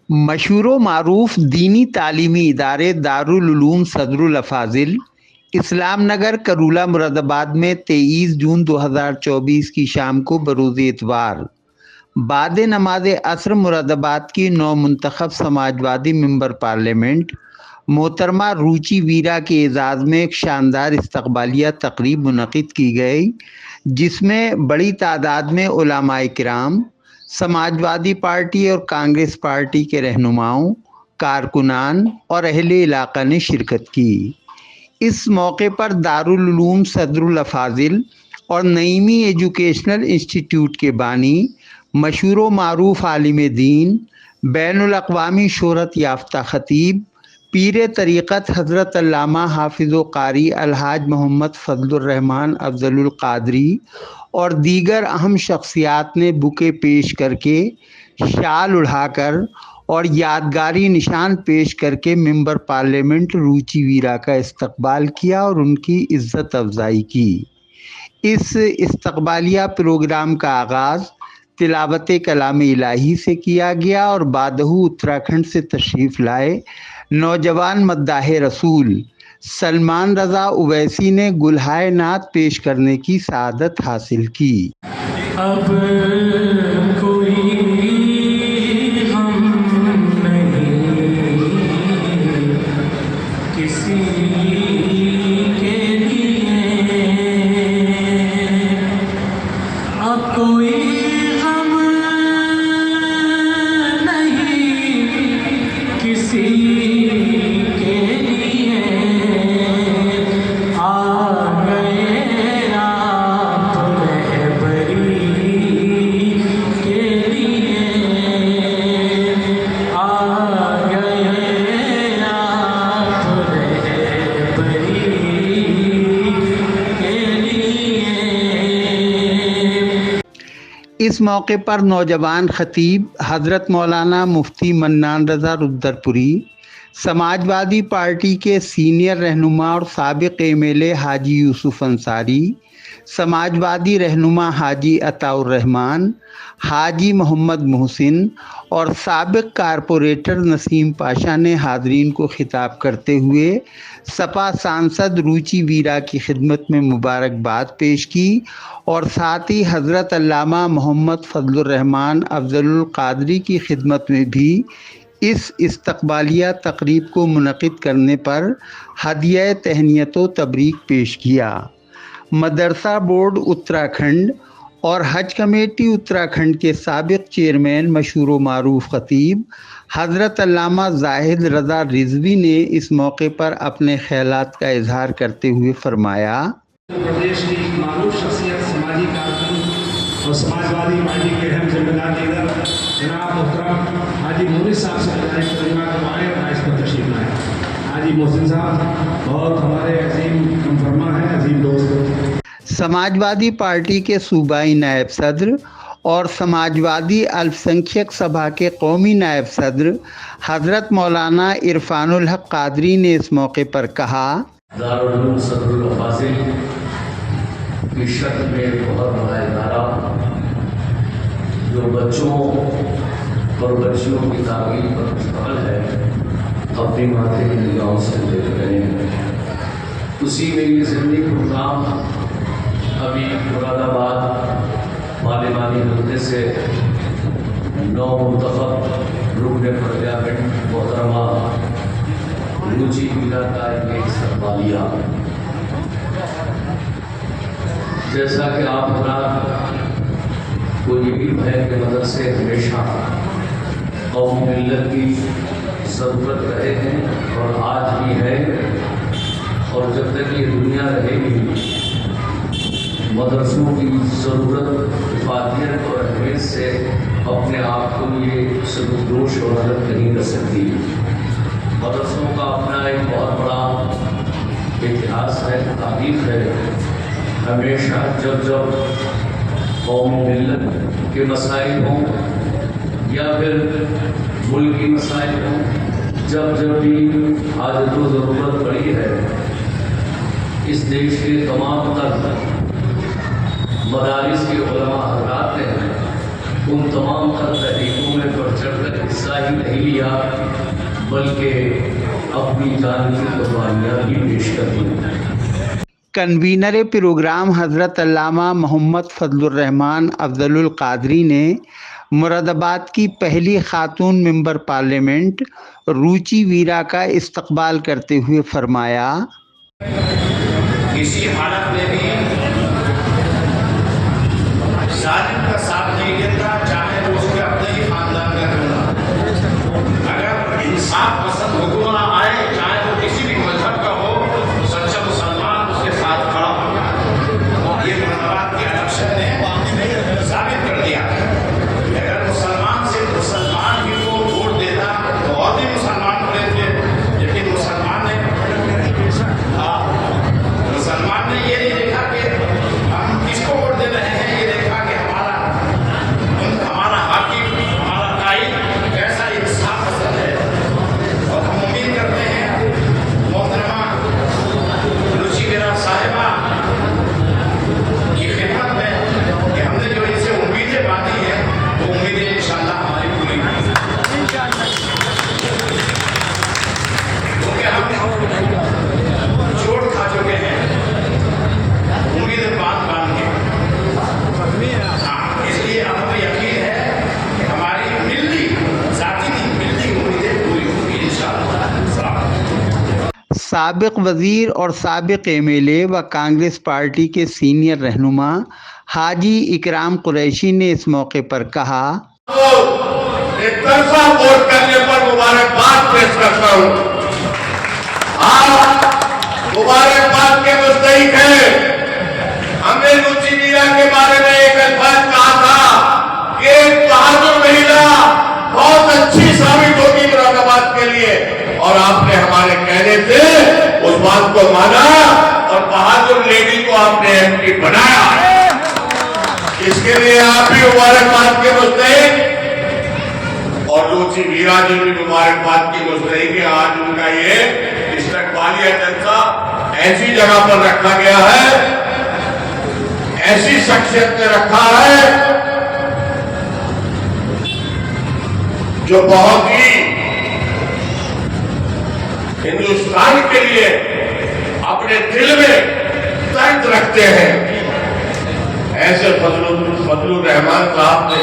مشہور و معروف دینی تعلیمی ادارے دارالعلوم صدر الافاضل اسلام نگر کرولہ مراد آباد میں 23 جون 2024 کی شام کو بروز اتوار بعد نماز عصر مراد آباد کی نو منتخب سماجوادی ممبر پارلیمنٹ محترمہ روچی ویرا کے اعزاز میں ایک شاندار استقبالیہ تقریب منعقد کی گئی، جس میں بڑی تعداد میں علماء کرام، سماجوادی پارٹی اور کانگریس پارٹی کے رہنماؤں، کارکنان اور اہل علاقہ نے شرکت کی۔ اس موقع پر دارالعلوم صدر الافاضل اور نعیمی ایجوکیشنل انسٹیٹیوٹ کے بانی، مشہور و معروف عالم دین، بین الاقوامی شہرت یافتہ خطیب، پیر طریقت حضرت علامہ حافظ و قاری الحاج محمد فضل الرحمان افضل القادری اور دیگر اہم شخصیات نے بوکے پیش کر کے، شال اڑھا کر اور یادگاری نشان پیش کر کے ممبر پارلیمنٹ روچی ویرا کا استقبال کیا اور ان کی عزت افزائی کی۔ اس استقبالیہ پروگرام کا آغاز تلاوت کلام الہی سے کیا گیا اور بعدہ اتراکھنڈ سے تشریف لائے نوجوان مداح رسول سلمان رضا اویسی نے گلہائے نعت پیش کرنے کی سعادت حاصل کی۔ اب کوئی ہم نہیں کسی کے لیے، اب کوئی ہم نہیں کسی کے لیے، آ گئے آپ رہبری کے لیے، آ گئے آپ رہبری کے لیے۔ اس موقع پر نوجوان خطیب حضرت مولانا مفتی منان رضا رودرپوری، سماجوادی پارٹی کے سینئر رہنما اور سابق MLA حاجی یوسف انصاری، سماجوادی رہنما حاجی عطاء الرحمان، حاجی محمد محسن اور سابق کارپوریٹر نسیم پاشا نے حاضرین کو خطاب کرتے ہوئے سپا سانسد روچی ویرا کی خدمت میں مبارکباد پیش کی اور ساتھ ہی حضرت علامہ محمد فضل الرحمان افضل القادری کی خدمت میں بھی اس استقبالیہ تقریب کو منعقد کرنے پر ہدیہ تہنیت و تبریک پیش کیا۔ مدرسہ بورڈ اتراکھنڈ اور حج کمیٹی اتراکھنڈ کے سابق چیئرمین مشہور و معروف خطیب حضرت علامہ زاہد رضا رضوی نے اس موقع پر اپنے خیالات کا اظہار کرتے ہوئے فرمایا، پردیش کی معروف شخصیت، سماجی کارکن اور سماجوادی پارٹی کے اہم ذمہ دار لیڈر جناب محترم حاجی محسن صاحب سے گزارش کروں گا کہ آئے اور اس پر تشریف لائیں۔ حاجی محسن صاحب بہت ہمارے عظیم ہم فرما ہیں، عظیم دوست۔ سماجوادی پارٹی کے صوبائی نائب صدر اور سماجوادی الپ سنکھیک سبھا کے قومی نائب صدر حضرت مولانا عرفان الحق قادری نے اس موقع پر کہا، دارالعلوم صدر الافاضل کی شکل میں ایک بہت بڑا ادارہ جو بچوں اور بچیوں کی تعلیم پر مشتمل ہے، اپنی ماتھے کی نگاہوں سے دیکھ رہے ہیں۔ اسی میں یہ ضمنی پروگرام ابھی مراد آباد پارلیمانی حلقے سے نو منتخب رکن پارلیمنٹ محترمہ روچی ویرا کا ایک استقبالیہ، جیسا کہ آپ حضرات کو یقین ہے کہ مدرسے ہمیشہ قوم ملت کی ضرورت رہے ہیں اور آج بھی ہے، اور جب تک یہ دنیا رہے گی مدرسوں کی ضرورت، افادیت اور اہمیت سے اپنے آپ کو یہ سبکدوش اور الگ نہیں کر سکتی۔ مدرسوں کا اپنا ایک بہت بڑا اتہاس ہے، تاریخ ہے۔ ہمیشہ جب قوم ملت کے مسائل ہوں یا پھر ملکی مسائل ہوں، جب بھی حاجت و ضرورت پڑی ہے، اس دیش کے تمام تر مدارس کے علماء حضرات نے ان تمام تر تحریکوں میں بڑھ چڑھ کر حصہ ہی نہیں لیا بلکہ اپنی جان کی قربانیاں بھی پیش کر دی۔ کنوینر پروگرام حضرت علامہ محمد فضل الرحمان افضل القادری نے مراد آباد کی پہلی خاتون ممبر پارلیمنٹ روچی ویرا کا استقبال کرتے ہوئے فرمایا، کسی حالت میں بھی ظالم کا ساتھ نہیں دیتا، چاہے وہ اس کے اپنے ہی خاندان کا کیوں نہ ہو۔ اگر انصاف پسند حکمراں آئے، چاہے وہ کسی بھی مذہب کا ہو، تو سچا مسلمان اس کے ساتھ کھڑا ہوگا۔ یہ مراد آباد کے الیکشن نے ثابت کر دیا ہے۔ اگر مسلمان سے مسلمان ہی کو ووٹ دیتا تو اور بھی مسلمان کھڑے تھے، لیکن مسلمان نے یہ نہیں دیکھا کہ ہم کس کو ووٹ دے رہے ہیں، یہ دیکھا کہ ہمارا حاکم، ہمارا قائد کیسا انصاف پسند ہے۔ اور ہم امید کرتے ہیں محترمہ روچی ویرا صاحبہ کی خدمت میں کہ ہم نے جو ان سے امیدیں باندھی ہیں وہ امیدیں انشاءاللہ ہماری پوری ہوں گی، کیونکہ ہم چوٹ کھا چکے ہیں امیدیں باندھ کے۔ اس لیے اب ہمیں یقین ہے کہ ہماری ملی ذاتی نہیں، ملی امیدیں پوری ہوں گی انشاءاللہ۔ سابق وزیر اور سابق ایم ایل اے و کانگریس پارٹی کے سینئر رہنما حاجی اکرام قریشی نے اس موقع پر کہا، ایک طرفہ ووٹ کرنے پر مبارکباد پیش کرتا ہوں۔ آپ مبارکباد کے مستحق ہیں۔ ہم نے روچی ویرا کے بارے میں ایک الفاظ کہا تھا کہ ایک بہادر مہیلا بہت اچھی ثابت ہوگی مراد آباد کے لیے، اور آپ نے ہمارے کہنے سے اس بات کو مانا اور بہادر لیڈی کو آپ نے ایم پی بنایا۔ اس کے لیے آپ بھی مبارکباد کے مستحق، اور روچی ویرا جی بھی مبارکباد کی مستحق ہے۔ آج ان کا یہ استقبالیہ جلسہ ایسی جگہ پر رکھا گیا ہے، ایسی شخصیت نے رکھا ہے جو بہت ہی ہندوستان کے لیے اپنے دل میں درد رکھتے ہیں۔ ایسے فضل الرحمان صاحب نے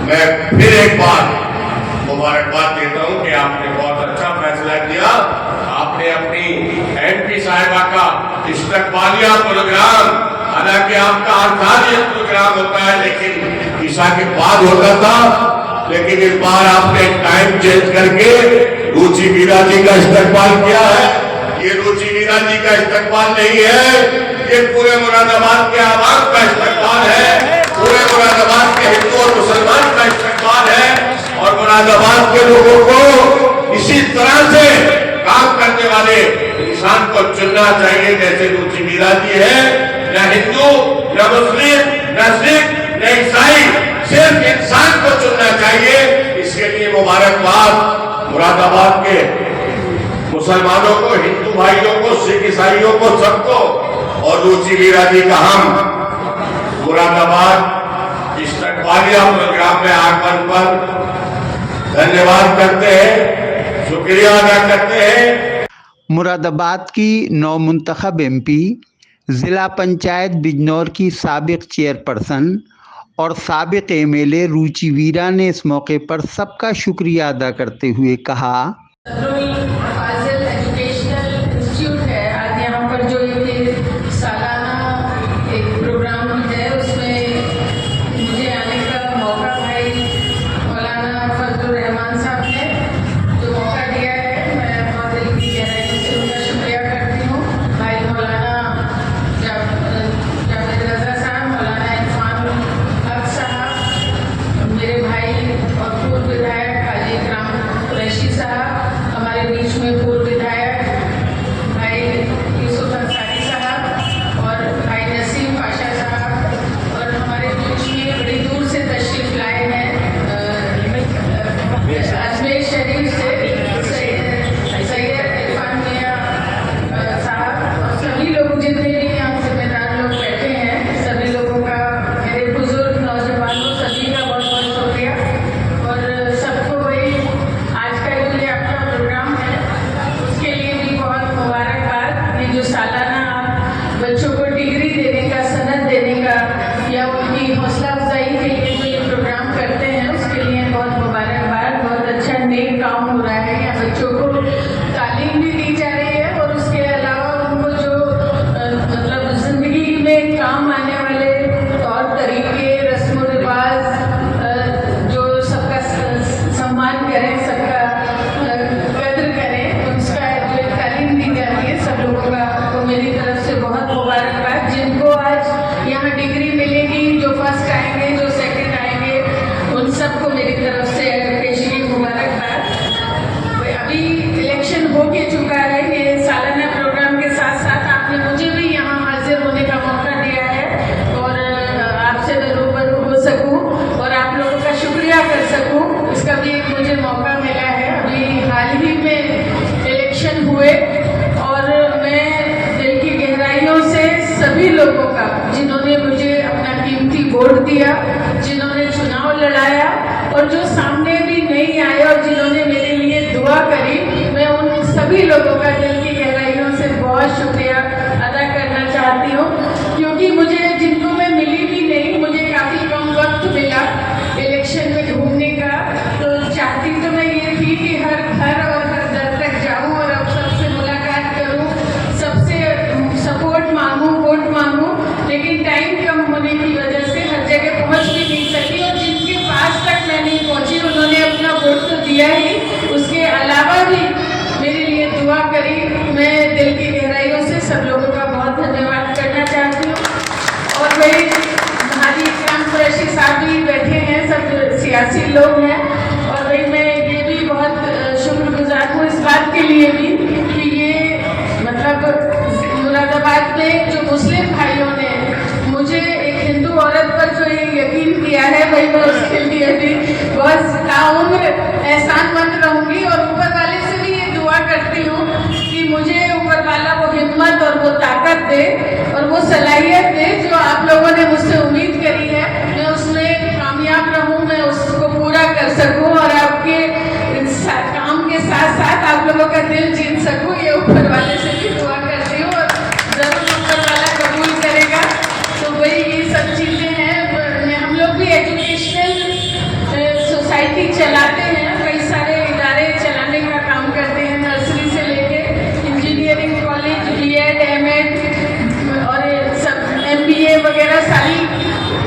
میں پھر ایک بار مبارکباد دیتا ہوں کہ آپ نے بہت اچھا فیصلہ کیا۔ آپ نے اپنی ایم پی صاحبہ کا استقبالیہ پروگرام، حالانکہ آپ کا ہر سال یہ پروگرام ہوتا ہے لیکن عیسیٰ کے بعد ہوتا تھا، لیکن اس بار آپ نے ٹائم چینج کر کے روچی ویرا جی کا استقبال کیا ہے۔ یہ روچی ویرا جی کا استقبال نہیں ہے، یہ پورے مراد آباد کے عوام کا استقبال ہے، پورے مراد آباد کے ہندو اور مسلمان کا استقبال ہے، اور مراد آباد کے لوگوں کو اسی طرح سے کام کرنے والے انسان کو چننا چاہیے جیسے روچی ویرا جی ہے۔ نہ ہندو، نہ مسلم، نہ سکھ، نہ عیسائی، صرف انسان کو چننا چاہیے۔ اس کے لیے مبارکباد مراد آباد کے مسلمانوں کو، ہندو بھائیوں کو، سکھ عیسائیوں کو، سب کو، اور روچی ویرا جی کا ہم مراد آباد استقبالیہ پروگرام میں آگمن پر دھنیواد کرتے ہیں، شکریہ ادا کرتے ہیں۔ مراد آباد کی نو منتخب ایم پی، ضلع پنچایت بجنور کی سابق چیئرپرسن اور سابق ایم ایل اے روچی ویرا نے اس موقع پر سب کا شکریہ ادا کرتے ہوئے کہا، فاضل ایجوکیشنل انسٹیٹیوٹ ہے، آج یہاں پر جو یہ سالانہ ایک پروگرام ہے اس میں مجھے آنے کا موقع بھائی مولانا فضل الرحمان صاحب نے جو موقع دیا ہے، میں بہت دل کی گہرائی سے ان کا شکریہ کرتی ہوں۔ بھائی مولانا جاوید رضا صاحب، مولانا عرفان الحق صاحب، میرے بھائی اور پورو ودھایک حاجی اکرام قریشی صاحب، ہمارے ملے گی. جو فرسٹ آئیں گے, جو سیکنڈ آئیں گے, ان سب کو میری طرف سے پیشگی مبارکباد. ابھی الیکشن ہو کے چکا ہے. یہ سالانہ پروگرام کے ساتھ ساتھ آپ نے مجھے بھی یہاں حاضر ہونے کا موقع دیا ہے اور آپ سے میں روبرو ہو سکوں اور آپ لوگوں کا شکریہ کر سکوں. اس کا بھی ایک مجھے موقع ملا ہے. ابھی حال ہی میں الیکشن ہوئے اور میں دل کی گہرائیوں سے سبھی لوگوں کا, جنہوں نے مجھے اپنا قیمتی ووٹ دیا, جنہوں نے چناؤ لڑایا اور جو سامنے بھی نہیں آئے اور جنہوں نے میرے لیے دعا کری, میں ان سبھی لوگوں کا دل کی گہرائیوں سے بہت شکریہ ادا کرنا چاہتی ہوں. کیونکہ مجھے جن کو میں ملی بھی نہیں, مجھے کافی کم وقت ملا الیکشن میں ڈھونڈنے کا, تو چاہتی تو میں یہ تھی کہ ہر گھر اور ہر در تک جاؤں اور اب سب سے ملاقات کروں, سب سے سپورٹ مانگوں, ووٹ مانگوں. لیکن ٹائم کم ہونے کی وجہ سے ہر جگہ پہنچ بھی نہیں سکی اور جن کے پاس تک میں نہیں پہنچی انہوں نے اپنا ووٹ تو دیا ہی, اس کے علاوہ بھی میرے لیے دعا کری. میں دل کی گہرائیوں سے سب لوگوں کا بہت دھنیہ واد کرنا چاہتی ہوں. اور میری حاجی اکرام قریشی صاحب بھی بیٹھے ہیں, سب سیاسی لوگ ہیں, اور بھائی میں یہ بھی بہت شکر گزار ہوں اس بات کے لیے بھی کہ یہ مطلب مراد آباد میں جو مسلم بھائیوں نے مجھے ایک ہندو عورت پر جو یہ یقین کیا ہے, بھائی میں اس کے لیے بھی بہت تعاون احسان مند رہوں گی. اور اوپر والے سے بھی یہ دعا کرتی ہوں کہ مجھے اوپر والا وہ ہمت اور وہ طاقت دے اور وہ صلاحیت دے جو آپ لوگوں نے مجھ سے امید کری ہے, میں اس میں کامیاب رہوں, میں اس کو پورا کر سکوں اور آپ کے کام کے ساتھ ساتھ آپ لوگوں کا دل جیت سکوں. یہ اوپر والے سے بھی دعا کرتی ہوں اور ضرور اوپر والا قبول کرے گا. تو بھائی یہ سب چیزیں ہیں. ہم لوگ بھی ایجوکیشنل سوسائٹی چلاتے ہیں, کئی سارے ادارے چلانے کا کام کرتے ہیں, نرسری سے لے کے engineering college, B Ed, M Ed اور سب MBA وغیرہ ساری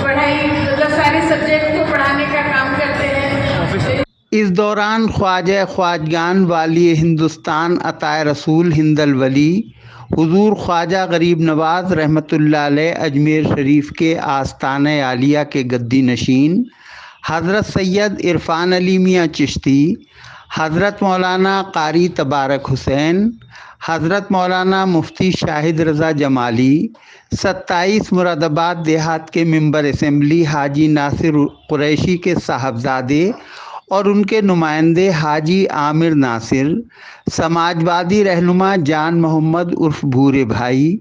پڑھائی, مطلب سارے سبجیکٹ کو پڑھانے کا کام کرتے ہیں. اس دوران خواجہ خواجگان والی ہندوستان عطائے رسول ہند الولی حضور خواجہ غریب نواز رحمۃ اللہ علیہ اجمیر شریف کے آستانہ عالیہ کے گدی نشین حضرت سید عرفان علی میاں چشتی, حضرت مولانا قاری تبارک حسین, حضرت مولانا مفتی شاہد رضا جمالی, 27 مراد آباد دیہات کے ممبر اسمبلی حاجی ناصر قریشی کے صاحبزادے اور ان کے نمائندے حاجی عامر ناصر, سماجوادی رہنما جان محمد عرف بھورے بھائی,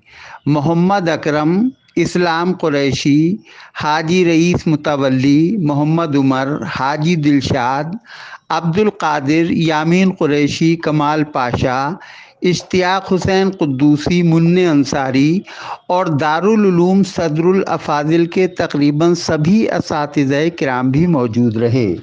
محمد اکرم, اسلام قریشی, حاجی رئیس متولی, محمد عمر, حاجی دلشاد, عبد القادر, یامین قریشی, کمال پاشا, اشتیاق حسین قدوسی, منع انصاری اور دارالعلوم صدر الافاضل کے تقریباً سبھی اساتذہ کرام بھی موجود رہے.